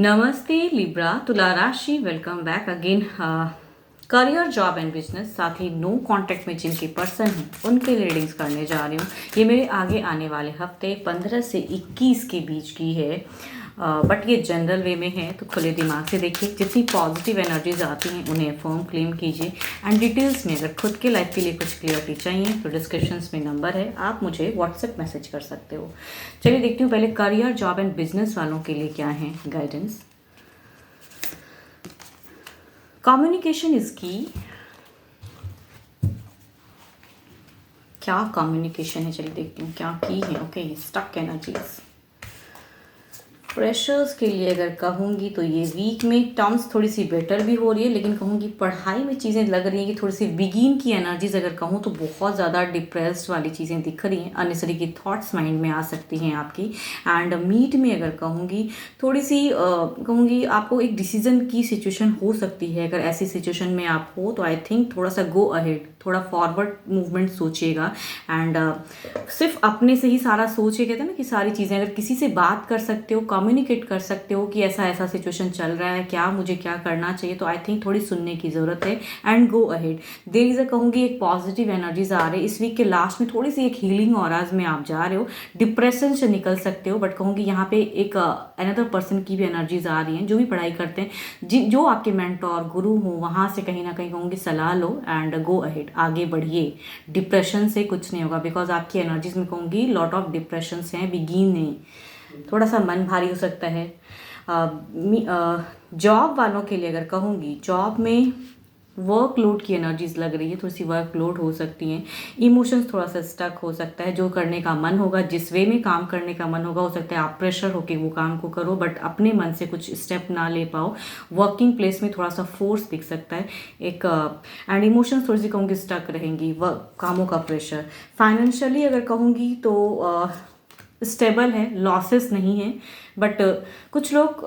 नमस्ते लिब्रा तुला राशि, welcome back again. Career, job and business, साथ ही नो कांटेक्ट में जिनके पर्सन हैं उनके लिए रीडिंग्स करने जा रही हूँ। ये मेरे आगे आने वाले हफ्ते 15 से 21 के बीच की है, बट ये जनरल वे में है, तो खुले दिमाग से देखिए। जितनी पॉजिटिव एनर्जीज आती हैं उन्हें फॉर्म क्लेम कीजिए। एंड डिटेल्स में अगर खुद के लाइफ के लिए कुछ क्लियरिटी चाहिए तो डिस्क्रिप्शन में नंबर है, आप मुझे व्हाट्सएप मैसेज कर सकते हो। चलिए देखती हूँ पहले करियर, जॉब एंड बिजनेस वालों के लिए क्या है गाइडेंस। कम्युनिकेशन इज की। क्या कम्युनिकेशन है, चलिए देखती हूँ क्या की है। Okay, stuck energies. फ्रेशर्स के लिए अगर कहूँगी तो ये वीक में टर्म्स थोड़ी सी बेटर भी हो रही है, लेकिन कहूँगी पढ़ाई में चीज़ें लग रही हैं कि थोड़ी सी बिगिन की एनर्जीज अगर कहूँ तो बहुत ज़्यादा डिप्रेस्ड वाली चीज़ें दिख रही हैं। अननेसेसरी की थॉट्स माइंड में आ सकती हैं आपकी। एंड मीट में अगर कहूँगी थोड़ी सी कहूँगी आपको एक डिसीजन की सिचुएशन हो सकती है। अगर ऐसी सिचुएशन में आप हो तो आई थिंक थोड़ा सा गो अहेड, थोड़ा फॉरवर्ड मूवमेंट सोचिएगा। एंड सिर्फ अपने से ही सारा सोचिए, कहते हैं ना कि सारी चीज़ें अगर किसी से बात कर सकते हो, कम्युनिकेट कर सकते हो कि ऐसा ऐसा सिचुएशन चल रहा है, क्या मुझे क्या करना चाहिए, तो आई थिंक थोड़ी सुनने की ज़रूरत है। And go ahead. There is a कहूँगी एक पॉजिटिव एनर्जीज आ रहे हैं इस वीक के लास्ट में। थोड़ी सी एक हीलिंग ऑराज में आप जा रहे हो, डिप्रेशन से निकल सकते हो। बट कहूँगी यहाँ पे एक अनदर पर्सन की भी एनर्जीज आ रही हैं जो भी पढ़ाई करते हैं, जो आपके मेंटोर गुरु हो, वहाँ से कहीं ना कहीं कहूँगी सलाह लो एंड गो अहेड, आगे बढ़िए। डिप्रेशन से कुछ नहीं होगा, बिकॉज आपकी एनर्जीज में कहूँगी लॉट ऑफ डिप्रेशन हैं, बिगिन नहीं। थोड़ा सा मन भारी हो सकता है। जॉब वालों के लिए अगर कहूँगी, जॉब में वर्कलोड की एनर्जीज लग रही है, थोड़ी सी वर्कलोड हो सकती हैं। इमोशंस थोड़ा सा स्टक हो सकता है। जो करने का मन होगा, जिस वे में काम करने का मन होगा, हो सकता है आप प्रेशर होके वो काम को करो बट अपने मन से कुछ स्टेप ना ले पाओ। वर्किंग प्लेस में थोड़ा सा फोर्स दिख सकता है एक। एंड इमोशंस थोड़ी सी कहूँगी स्टक रहेंगी, वर्क कामों का प्रेशर। फाइनेंशियली अगर कहूँगी तो स्टेबल है, लॉसेस नहीं है। बट कुछ लोग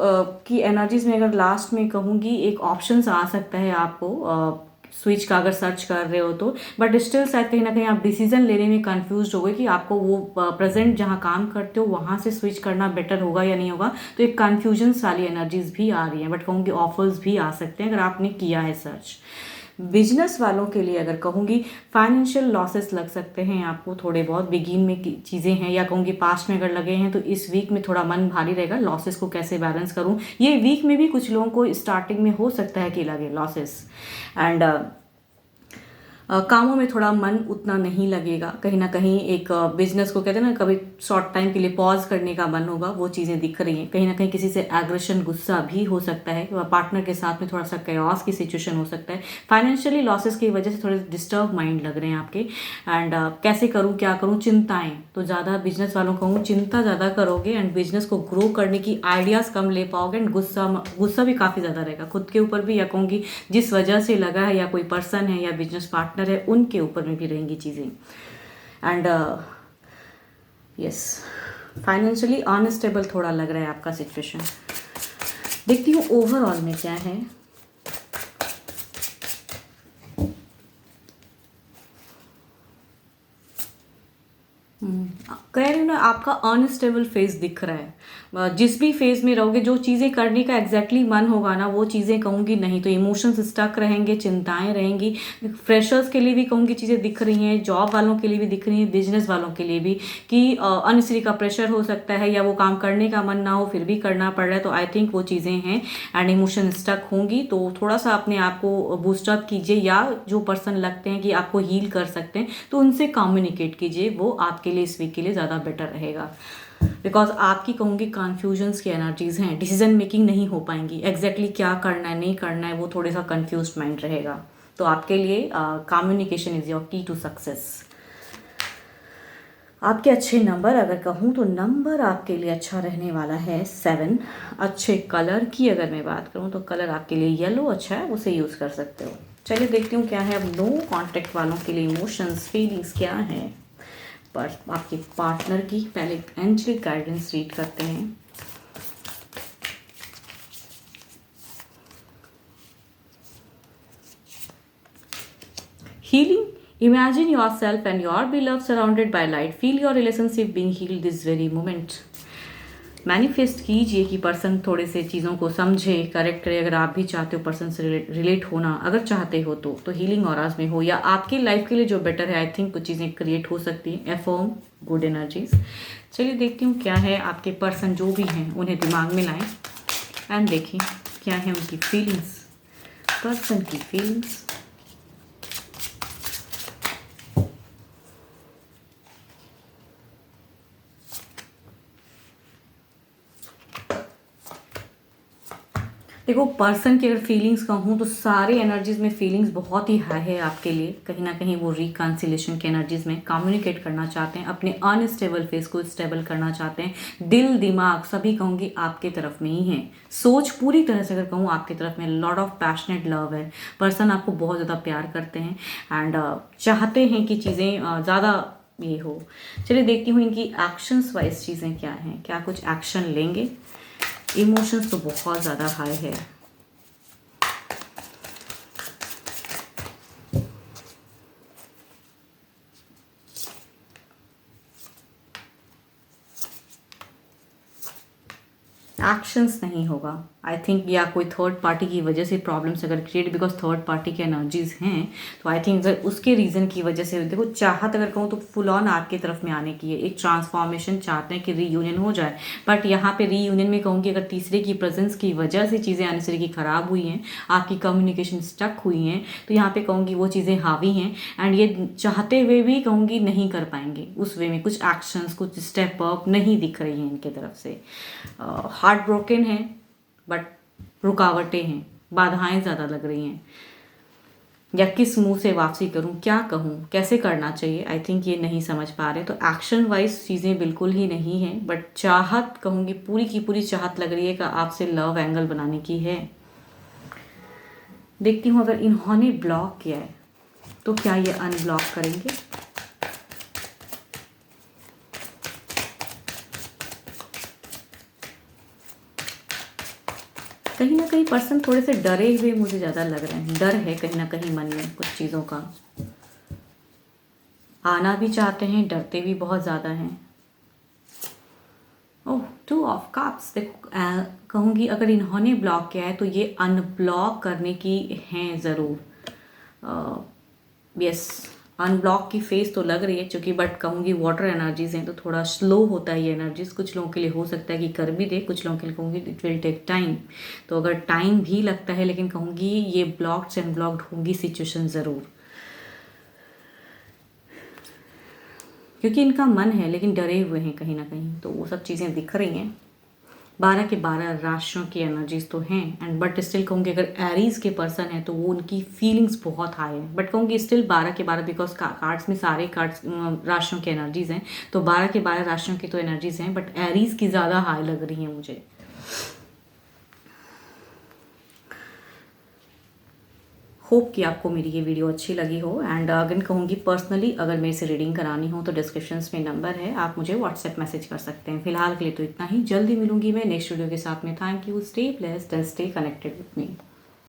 की एनर्जीज में अगर लास्ट में कहूँगी एक ऑप्शंस आ सकता है आपको स्विच का, अगर सर्च कर रहे हो तो। बट स्टिल शायद कहीं ना कहीं आप डिसीजन लेने में कंफ्यूज हो गए कि आपको वो प्रेजेंट जहाँ काम करते हो वहाँ से स्विच करना बेटर होगा या नहीं होगा। तो एक कन्फ्यूजन्स वाली एनर्जीज भी आ रही हैं। बट कहूँगी ऑफर्स भी आ सकते हैं अगर आपने किया है सर्च। बिजनेस वालों के लिए अगर कहूँगी फाइनेंशियल लॉसेस लग सकते हैं आपको, थोड़े बहुत बिगिन में चीज़ें हैं, या कहूँगी पास्ट में अगर लगे हैं तो इस वीक में थोड़ा मन भारी रहेगा। लॉसेस को कैसे बैलेंस करूँ, ये वीक में भी कुछ लोगों को स्टार्टिंग में हो सकता है कि लगे लॉसेस। एंड कामों में थोड़ा मन उतना नहीं लगेगा। कहीं ना कहीं एक बिजनेस को कहते हैं ना, कभी शॉर्ट टाइम के लिए पॉज करने का मन होगा, वो चीज़ें दिख रही हैं। कहीं ना कहीं किसी से एग्रेशन, गुस्सा भी हो सकता है। पार्टनर के साथ में थोड़ा सा कयास की सिचुएशन हो सकता है। फाइनेंशियली लॉसेस की वजह से थोड़े डिस्टर्ब माइंड लग रहे हैं आपके। एंड कैसे करूँ, क्या करूँ, चिंताएं तो ज़्यादा बिजनेस वालों को चिंता ज़्यादा करोगे एंड बिजनेस को ग्रो करने की आइडियाज़ कम ले पाओगे। एंड गुस्सा भी काफ़ी ज़्यादा रहेगा खुद के ऊपर भी, या कहूँगी जिस वजह से लगा है, या कोई पर्सन है या बिजनेस पार्टनर है उनके ऊपर में भी रहेंगी चीज़ें। एंड यस, फाइनेंशियली अनस्टेबल थोड़ा लग रहा है आपका सिचुएशन। देखती हूँ ओवरऑल में क्या है। कह रही हूँ ना, आपका अनस्टेबल फेज दिख रहा है। जिस भी फेज में रहोगे, जो चीज़ें करने का एग्जैक्टली मन होगा ना वो चीज़ें कहूँगी नहीं, तो इमोशंस स्टक रहेंगे, चिंताएं रहेंगी। फ्रेशर्स के लिए भी कहूँगी चीज़ें दिख रही हैं, जॉब वालों के लिए भी दिख रही हैं, बिजनेस वालों के लिए भी कि अननेसेसरी का प्रेशर हो सकता है, या वो काम करने का मन ना हो फिर भी करना पड़ रहा है। तो आई थिंक वो चीज़ें हैं एंड इमोशन स्टक होंगी। तो थोड़ा सा अपने आप को बूस्टअप कीजिए, या जो पर्सन लगते हैं कि आपको हील कर सकते हैं तो उनसे कम्युनिकेट कीजिए। वो आपके लिए इस वीक के लिए ज़्यादा बेटर रहेगा। बिकॉज आपकी कहूँगी कन्फ्यूजन्स की एनर्जीज हैं, डिसीजन मेकिंग नहीं हो पाएंगी। एग्जैक्टली क्या करना है नहीं करना है वो थोड़ा सा कन्फ्यूज माइंड रहेगा। तो आपके लिए कम्युनिकेशन इज योर की टू सक्सेस। आपके अच्छे नंबर अगर कहूँ तो नंबर आपके लिए अच्छा रहने वाला है 7। अच्छे कलर की अगर मैं बात करूँ तो कलर आपके लिए येलो अच्छा है, उसे यूज़ कर सकते हो। चलिए देखती हूँ क्या है अब नो कॉन्टेक्ट वालों के लिए इमोशंस, फीलिंग्स क्या है। पर आपके पार्टनर की पहले एंजलिक गाइडेंस रीड करते हैं। Healing, imagine yourself and your beloved surrounded by light. Feel your relationship being healed this very moment. Manifest कीजिए कि पर्सन थोड़े से चीज़ों को समझे, करेक्ट करे। अगर आप भी चाहते हो पर्सन से रिलेट होना, अगर चाहते हो तो हीलिंग ऑराज में हो या आपकी लाइफ के लिए जो बेटर है, आई थिंक कुछ चीज़ें क्रिएट हो सकती हैं। Affirm good energies. चलिए देखती हूँ क्या है आपके पर्सन जो भी हैं उन्हें दिमाग में लाएं एंड देखें क्या है उनकी फीलिंग्स, पर्सन की फीलिंग्स। देखो पर्सन की अगर फीलिंग्स कहूँ तो सारे एनर्जीज में फीलिंग्स बहुत ही हाई है आपके लिए। कहीं ना कहीं वो रिकन्सिलेशन के एनर्जीज में कम्युनिकेट करना चाहते हैं, अपने अनस्टेबल फेस को स्टेबल करना चाहते हैं। दिल दिमाग सभी कहूँगी आपके तरफ में ही है। सोच पूरी तरह से अगर कहूँ आपकी तरफ में, लॉट ऑफ पैशनेट लव है। पर्सन आपको बहुत ज़्यादा प्यार करते हैं एंड चाहते हैं कि चीज़ें ज़्यादा ये हो। चलिए देखती हूँ इनकी एक्शंस वाइज चीज़ें क्या हैं, क्या कुछ एक्शन लेंगे। इमोशंस तो बहुत ज़्यादा हाई है। एक्शंस नहीं होगा आई थिंक, या कोई थर्ड पार्टी की वजह से प्रॉब्लम्स अगर क्रिएट, बिकॉज थर्ड पार्टी के एनर्जीज हैं तो आई थिंक अगर उसके रीज़न की वजह से, देखो चाहत अगर कहूँ तो फुल ऑन आपकी तरफ में आने की है, एक ट्रांसफॉर्मेशन चाहते हैं कि रीयूनियन हो जाए। बट यहाँ पे रीयूनियन में कहूँगी अगर तीसरे की प्रेजेंस की वजह से चीज़ें आने की ख़राब हुई हैं, आपकी कम्युनिकेशन स्टक हुई हैं, तो यहाँ पे कहूँगी वो चीज़ें हावी हैं एंड ये चाहते हुए भी कहूँगी नहीं कर पाएंगे उस वे में। कुछ एक्शंस, कुछ स्टेप अप नहीं दिख रही हैं इनके तरफ से। हार्ट ब्रोकन है बट रुकावटें हैं, बाधाएं ज़्यादा लग रही हैं। या किस मुंह से वापसी करूं, क्या कहूं, कैसे करना चाहिए, आई थिंक ये नहीं समझ पा रहे। तो एक्शन वाइज चीज़ें बिल्कुल ही नहीं हैं, बट चाहत कहूँगी पूरी की पूरी चाहत लग रही है कि आपसे लव एंगल बनाने की है। देखती हूँ अगर इन्होंने ब्लॉक किया है तो क्या ये अनब्लॉक करेंगे। कहीं ना कहीं पर्सन थोड़े से डरे हुए मुझे ज़्यादा लग रहे हैं। डर है कहीं ना कहीं मन में कुछ चीज़ों का। आना भी चाहते हैं, डरते भी बहुत ज़्यादा हैं। ओह, 2 ऑफ कप्स। देखो कहूँगी अगर इन्होंने ब्लॉक किया है तो ये अनब्लॉक करने की हैं ज़रूर। यस, अनब्लॉक की फेस तो लग रही है क्योंकि, बट कहूँगी वाटर एनर्जीज हैं तो थोड़ा स्लो होता है ये एनर्जीज। कुछ लोगों के लिए हो सकता है कि कर भी दे, कुछ लोगों के लिए कहूँगी इट विल टेक टाइम। तो अगर टाइम भी लगता है लेकिन कहूँगी ये ब्लॉक्ड से अनब्लॉक्ड होंगी सिचुएशन ज़रूर, क्योंकि इनका मन है लेकिन डरे हुए हैं कहीं ना कहीं। तो वो सब चीज़ें दिख रही हैं। 12 के 12 राशियों की एनर्जीज तो हैं एंड बट स्टिल कहूँगी अगर एरीज के पर्सन है तो वो उनकी फीलिंग्स बहुत हाई है। बट कहूँगी स्टिल 12 के 12 बिकॉज कार्ड्स में सारे कार्ड्स राशियों की एनर्जीज हैं, तो 12 के 12 राशियों की तो एनर्जीज हैं, बट एरीज की ज़्यादा हाई लग रही हैं मुझे। होप कि आपको मेरी ये वीडियो अच्छी लगी हो एंड अगेन कहूँगी पर्सनली अगर मेरे से रीडिंग करानी हो तो डिस्क्रिप्शंस में नंबर है, आप मुझे व्हाट्सएप मैसेज कर सकते हैं। फिलहाल के लिए तो इतना ही, जल्दी मिलूंगी मैं नेक्स्ट वीडियो के साथ में। Thank you, stay blessed and stay connected with me.